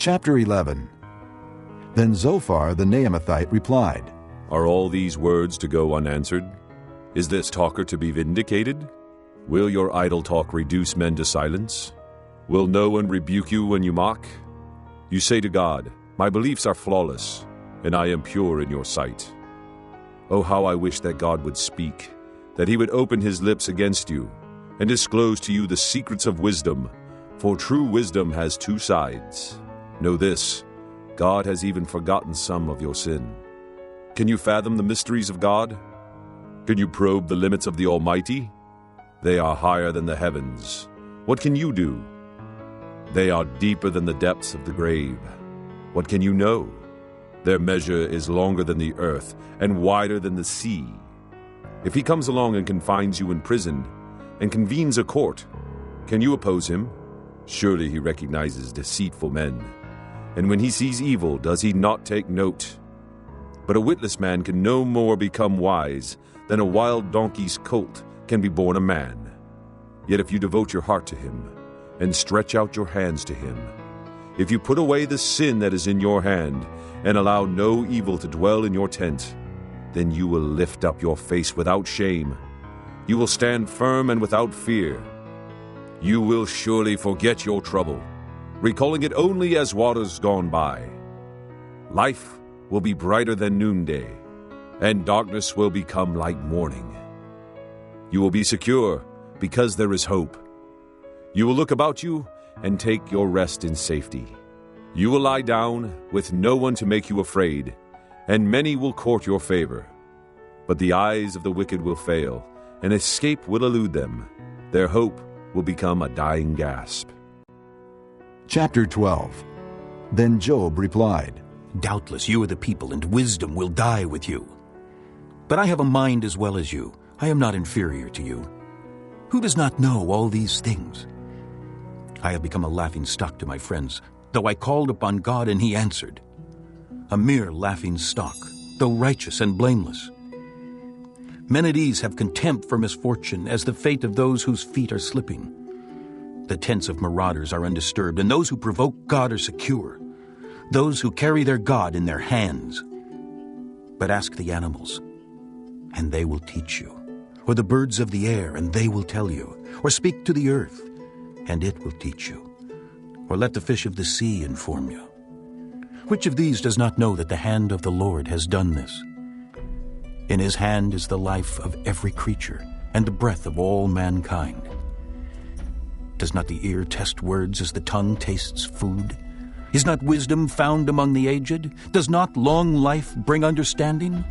Chapter 11. Then Zophar the Naamathite replied, Are all these words to go unanswered? Is this talker to be vindicated? Will your idle talk reduce men to silence? Will no one rebuke you when you mock? You say to God, My beliefs are flawless, and I am pure in your sight. Oh, how I wish that God would speak, that he would open his lips against you, and disclose to you the secrets of wisdom, for true wisdom has two sides. Know this, God has even forgotten some of your sin. Can you fathom the mysteries of God? Can you probe the limits of the Almighty? They are higher than the heavens. What can you do? They are deeper than the depths of the grave. What can you know? Their measure is longer than the earth and wider than the sea. If he comes along and confines you in prison and convenes a court, can you oppose him? Surely he recognizes deceitful men. And when he sees evil, does he not take note? But a witless man can no more become wise than a wild donkey's colt can be born a man. Yet if you devote your heart to him and stretch out your hands to him, if you put away the sin that is in your hand and allow no evil to dwell in your tent, then you will lift up your face without shame. You will stand firm and without fear. You will surely forget your trouble, recalling it only as waters gone by. Life will be brighter than noonday, and darkness will become like morning. You will be secure because there is hope. You will look about you and take your rest in safety. You will lie down with no one to make you afraid, and many will court your favor. But the eyes of the wicked will fail, and escape will elude them. Their hope will become a dying gasp. Chapter 12. Then Job replied, Doubtless you are the people, and wisdom will die with you. But I have a mind as well as you. I am not inferior to you. Who does not know all these things? I have become a laughing stock to my friends, though I called upon God and he answered. A mere laughing stock, though righteous and blameless. Men at ease have contempt for misfortune as the fate of those whose feet are slipping. The tents of marauders are undisturbed, and those who provoke God are secure. Those who carry their God in their hands. But ask the animals, and they will teach you. Or the birds of the air, and they will tell you. Or speak to the earth, and it will teach you. Or let the fish of the sea inform you. Which of these does not know that the hand of the Lord has done this? In his hand is the life of every creature, and the breath of all mankind. Does not the ear test words as the tongue tastes food? Is not wisdom found among the aged? Does not long life bring understanding?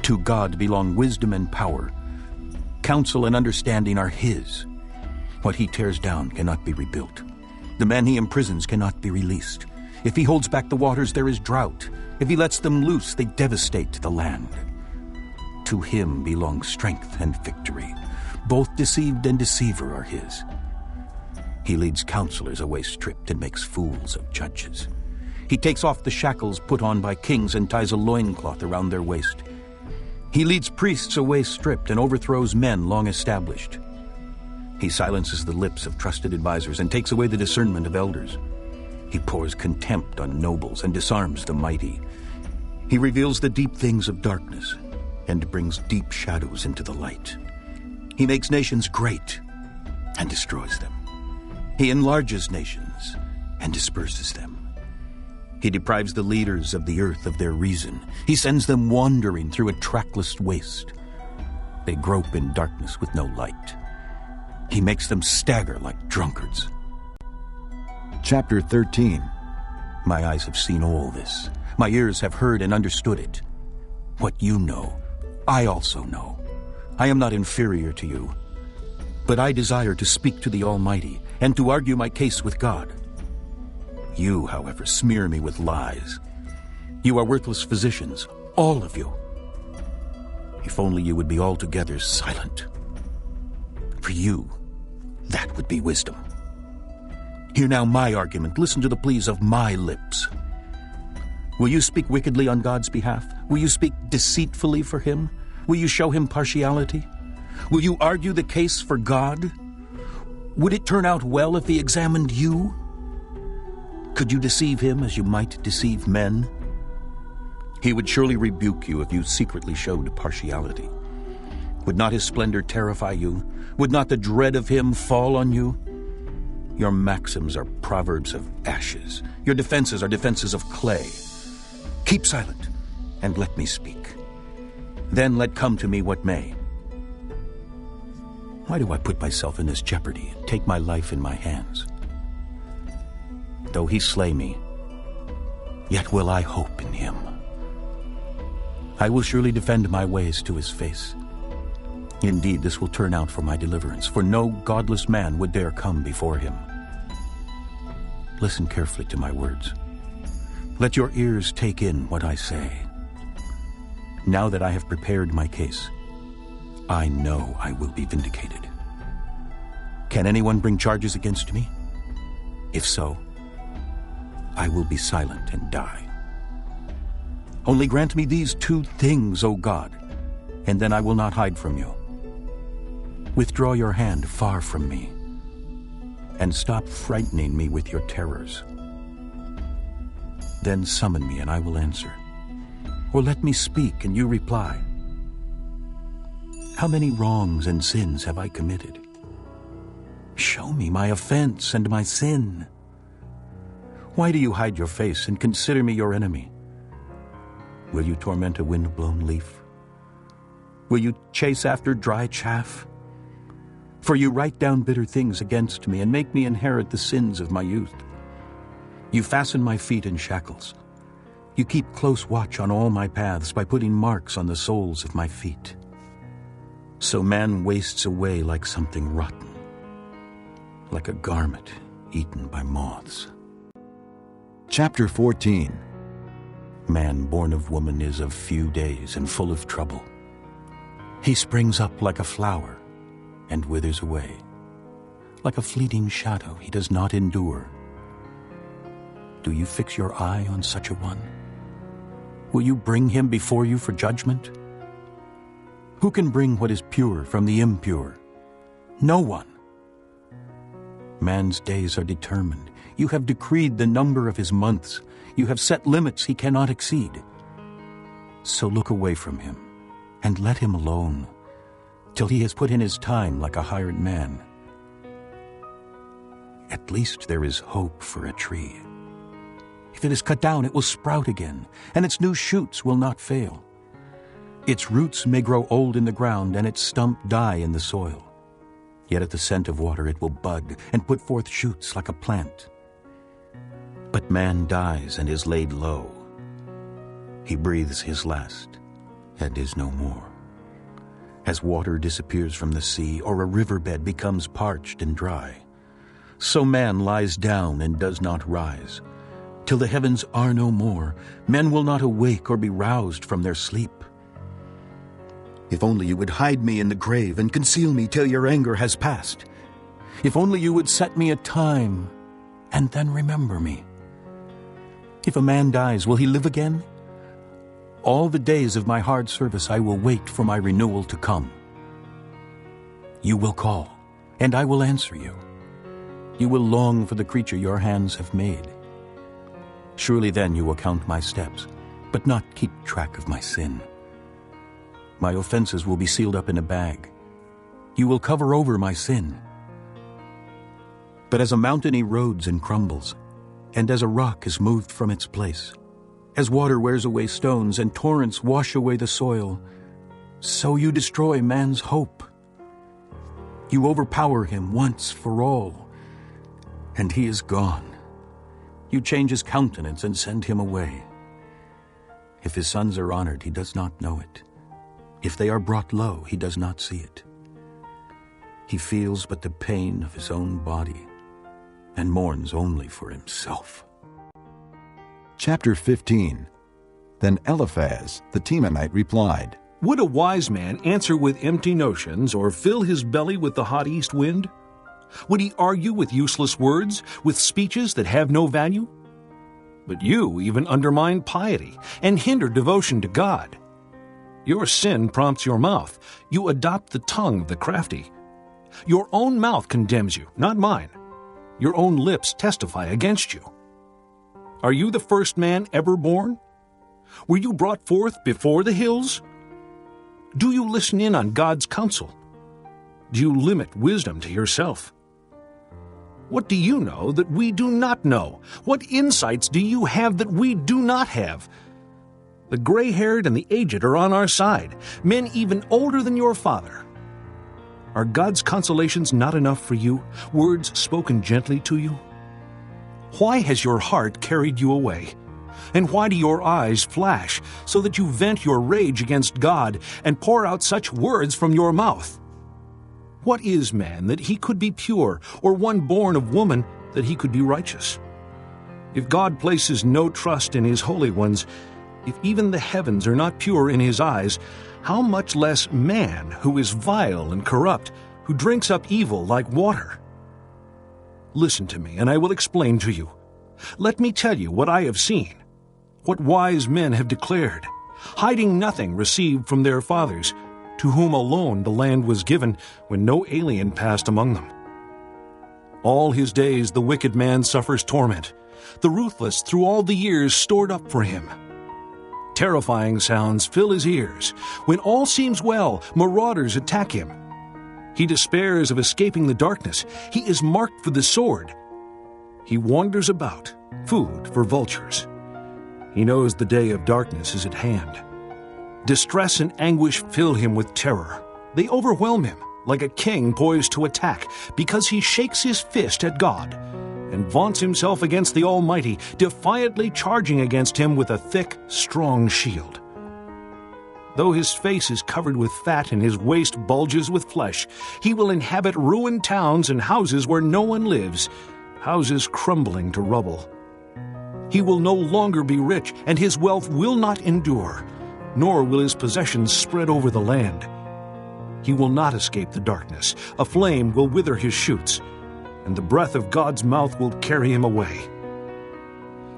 To God belong wisdom and power. Counsel and understanding are his. What he tears down cannot be rebuilt. The man he imprisons cannot be released. If he holds back the waters, there is drought. If he lets them loose, they devastate the land. To him belong strength and victory. Both deceived and deceiver are his. He leads counselors away stripped and makes fools of judges. He takes off the shackles put on by kings and ties a loincloth around their waist. He leads priests away stripped and overthrows men long established. He silences the lips of trusted advisers and takes away the discernment of elders. He pours contempt on nobles and disarms the mighty. He reveals the deep things of darkness and brings deep shadows into the light. He makes nations great and destroys them. He enlarges nations and disperses them. He deprives the leaders of the earth of their reason. He sends them wandering through a trackless waste. They grope in darkness with no light. He makes them stagger like drunkards. Chapter 13. My eyes have seen all this. My ears have heard and understood it. What you know, I also know. I am not inferior to you. But I desire to speak to the Almighty and to argue my case with God. You, however, smear me with lies. You are worthless physicians, all of you. If only you would be altogether silent. For you, that would be wisdom. Hear now my argument. Listen to the pleas of my lips. Will you speak wickedly on God's behalf? Will you speak deceitfully for him? Will you show him partiality? Will you argue the case for God? Would it turn out well if he examined you? Could you deceive him as you might deceive men? He would surely rebuke you if you secretly showed partiality. Would not his splendor terrify you? Would not the dread of him fall on you? Your maxims are proverbs of ashes. Your defenses are defenses of clay. Keep silent, and let me speak. Then let come to me what may. Why do I put myself in this jeopardy and take my life in my hands? Though he slay me, yet will I hope in him. I will surely defend my ways to his face. Indeed, this will turn out for my deliverance, for no godless man would dare come before him. Listen carefully to my words. Let your ears take in what I say. Now that I have prepared my case, I know I will be vindicated. Can anyone bring charges against me? If so, I will be silent and die. Only grant me these two things, O God, and then I will not hide from you. Withdraw your hand far from me, and stop frightening me with your terrors. Then summon me, and I will answer. Or let me speak, and you reply. How many wrongs and sins have I committed? Show me my offense and my sin. Why do you hide your face and consider me your enemy? Will you torment a wind-blown leaf? Will you chase after dry chaff? For you write down bitter things against me and make me inherit the sins of my youth. You fasten my feet in shackles. You keep close watch on all my paths by putting marks on the soles of my feet. So man wastes away like something rotten, like a garment eaten by moths. Chapter 14. Man born of woman is of few days and full of trouble. He springs up like a flower and withers away. Like a fleeting shadow, he does not endure. Do you fix your eye on such a one? Will you bring him before you for judgment? Who can bring what is pure from the impure? No one. Man's days are determined. You have decreed the number of his months. You have set limits he cannot exceed. So look away from him, and let him alone, till he has put in his time like a hired man. At least there is hope for a tree. If it is cut down, it will sprout again, and its new shoots will not fail. Its roots may grow old in the ground, and its stump die in the soil. Yet at the scent of water it will bud, and put forth shoots like a plant. But man dies and is laid low. He breathes his last, and is no more. As water disappears from the sea, or a riverbed becomes parched and dry, so man lies down and does not rise. Till the heavens are no more, men will not awake or be roused from their sleep. If only you would hide me in the grave and conceal me till your anger has passed. If only you would set me a time and then remember me. If a man dies, will he live again? All the days of my hard service I will wait for my renewal to come. You will call, and I will answer you. You will long for the creature your hands have made. Surely then you will count my steps, but not keep track of my sin. My offenses will be sealed up in a bag. You will cover over my sin. But as a mountain erodes and crumbles, and as a rock is moved from its place, as water wears away stones and torrents wash away the soil, so you destroy man's hope. You overpower him once for all, and he is gone. You change his countenance and send him away. If his sons are honored, he does not know it. If they are brought low, he does not see it. He feels but the pain of his own body, and mourns only for himself. Chapter 15. Then Eliphaz the Temanite replied, Would a wise man answer with empty notions, or fill his belly with the hot east wind? Would he argue with useless words, with speeches that have no value? But you even undermine piety and hinder devotion to God. Your sin prompts your mouth. You adopt the tongue of the crafty. Your own mouth condemns you, not mine. Your own lips testify against you. Are you the first man ever born? Were you brought forth before the hills? Do you listen in on God's counsel? Do you limit wisdom to yourself? What do you know that we do not know? What insights do you have that we do not have? The gray-haired and the aged are on our side, men even older than your father. Are God's consolations not enough for you, words spoken gently to you? Why has your heart carried you away? And why do your eyes flash, so that you vent your rage against God and pour out such words from your mouth? What is man that he could be pure, or one born of woman that he could be righteous? If God places no trust in his holy ones, if even the heavens are not pure in his eyes, how much less man who is vile and corrupt, who drinks up evil like water? Listen to me, and I will explain to you. Let me tell you what I have seen, what wise men have declared, hiding nothing received from their fathers, to whom alone the land was given when no alien passed among them. All his days the wicked man suffers torment, the ruthless through all the years stored up for him. Terrifying sounds fill his ears. When all seems well, marauders attack him. He despairs of escaping the darkness. He is marked for the sword. He wanders about, food for vultures. He knows the day of darkness is at hand. Distress and anguish fill him with terror. They overwhelm him like a king poised to attack, because he shakes his fist at God and vaunts himself against the Almighty, defiantly charging against him with a thick, strong shield. Though his face is covered with fat and his waist bulges with flesh, he will inhabit ruined towns and houses where no one lives, houses crumbling to rubble. He will no longer be rich, and his wealth will not endure, nor will his possessions spread over the land. He will not escape the darkness. A flame will wither his shoots, and the breath of God's mouth will carry him away.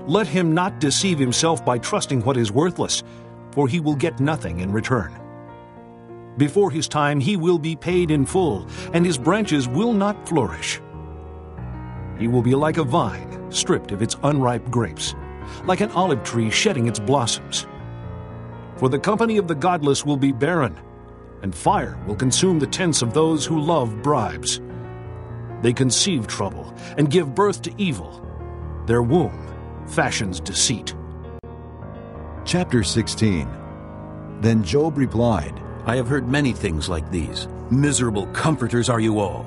Let him not deceive himself by trusting what is worthless, for he will get nothing in return. Before his time he will be paid in full, and his branches will not flourish. He will be like a vine stripped of its unripe grapes, like an olive tree shedding its blossoms. For the company of the godless will be barren, and fire will consume the tents of those who love bribes. They conceive trouble and give birth to evil. Their womb fashions deceit. Chapter 16. Then Job replied, I have heard many things like these. Miserable comforters are you all.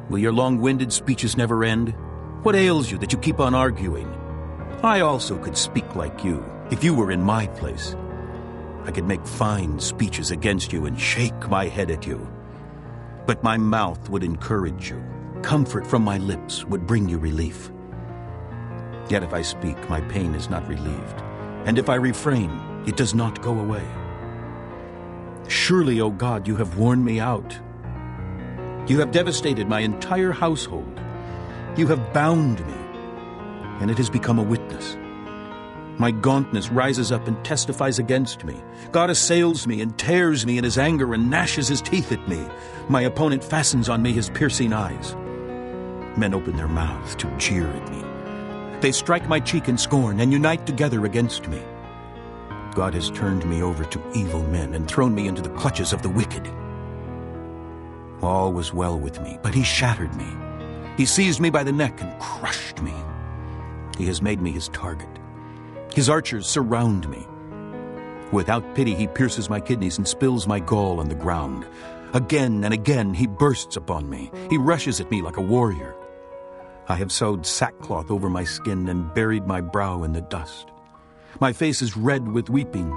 Will your long-winded speeches never end? What ails you that you keep on arguing? I also could speak like you, if you were in my place. I could make fine speeches against you and shake my head at you. But my mouth would encourage you. Comfort from my lips would bring you relief. Yet if I speak, my pain is not relieved. And if I refrain, it does not go away. Surely, O God, you have worn me out. You have devastated my entire household. You have bound me, and it has become a witness. My gauntness rises up and testifies against me. God assails me and tears me in his anger and gnashes his teeth at me. My opponent fastens on me his piercing eyes. Men open their mouths to jeer at me. They strike my cheek in scorn and unite together against me. God has turned me over to evil men and thrown me into the clutches of the wicked. All was well with me, but he shattered me. He seized me by the neck and crushed me. He has made me his target. His archers surround me. Without pity, he pierces my kidneys and spills my gall on the ground. Again and again, he bursts upon me. He rushes at me like a warrior. I have sewed sackcloth over my skin and buried my brow in the dust. My face is red with weeping.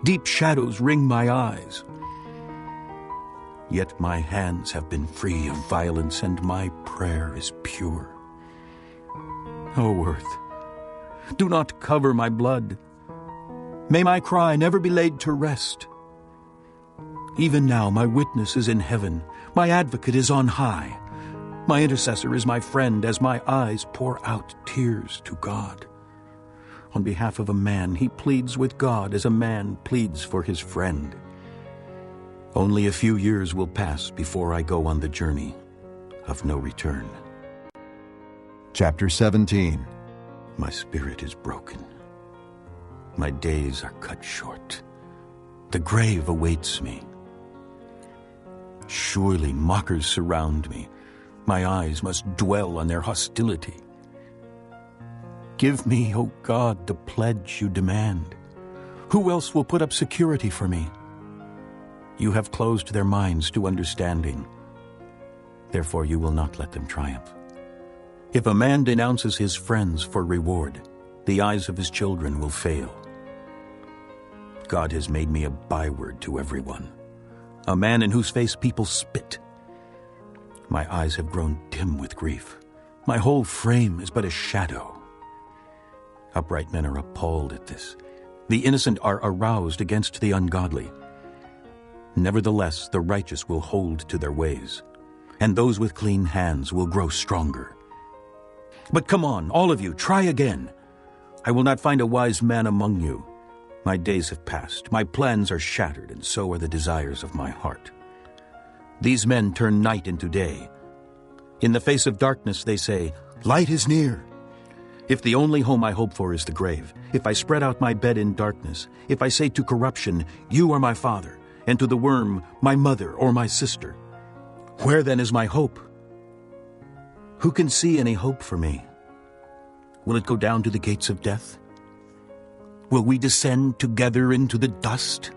Deep shadows ring my eyes. Yet my hands have been free of violence, and my prayer is pure. O earth, do not cover my blood. May my cry never be laid to rest. Even now my witness is in heaven. My advocate is on high. My intercessor is my friend as my eyes pour out tears to God. On behalf of a man, he pleads with God as a man pleads for his friend. Only a few years will pass before I go on the journey of no return. Chapter 17. My spirit is broken. My days are cut short. The grave awaits me. Surely mockers surround me. My eyes must dwell on their hostility. Give me, O God, the pledge you demand. Who else will put up security for me? You have closed their minds to understanding. Therefore you will not let them triumph. If a man denounces his friends for reward, the eyes of his children will fail. God has made me a byword to everyone, a man in whose face people spit. My eyes have grown dim with grief. My whole frame is but a shadow. Upright men are appalled at this. The innocent are aroused against the ungodly. Nevertheless, the righteous will hold to their ways, and those with clean hands will grow stronger. But come on, all of you, try again. I will not find a wise man among you. My days have passed, my plans are shattered, and so are the desires of my heart. These men turn night into day. In the face of darkness they say, light is near. If the only home I hope for is the grave, if I spread out my bed in darkness, if I say to corruption, you are my father, and to the worm, my mother or my sister, where then is my hope? Who can see any hope for me? Will it go down to the gates of death? Will we descend together into the dust?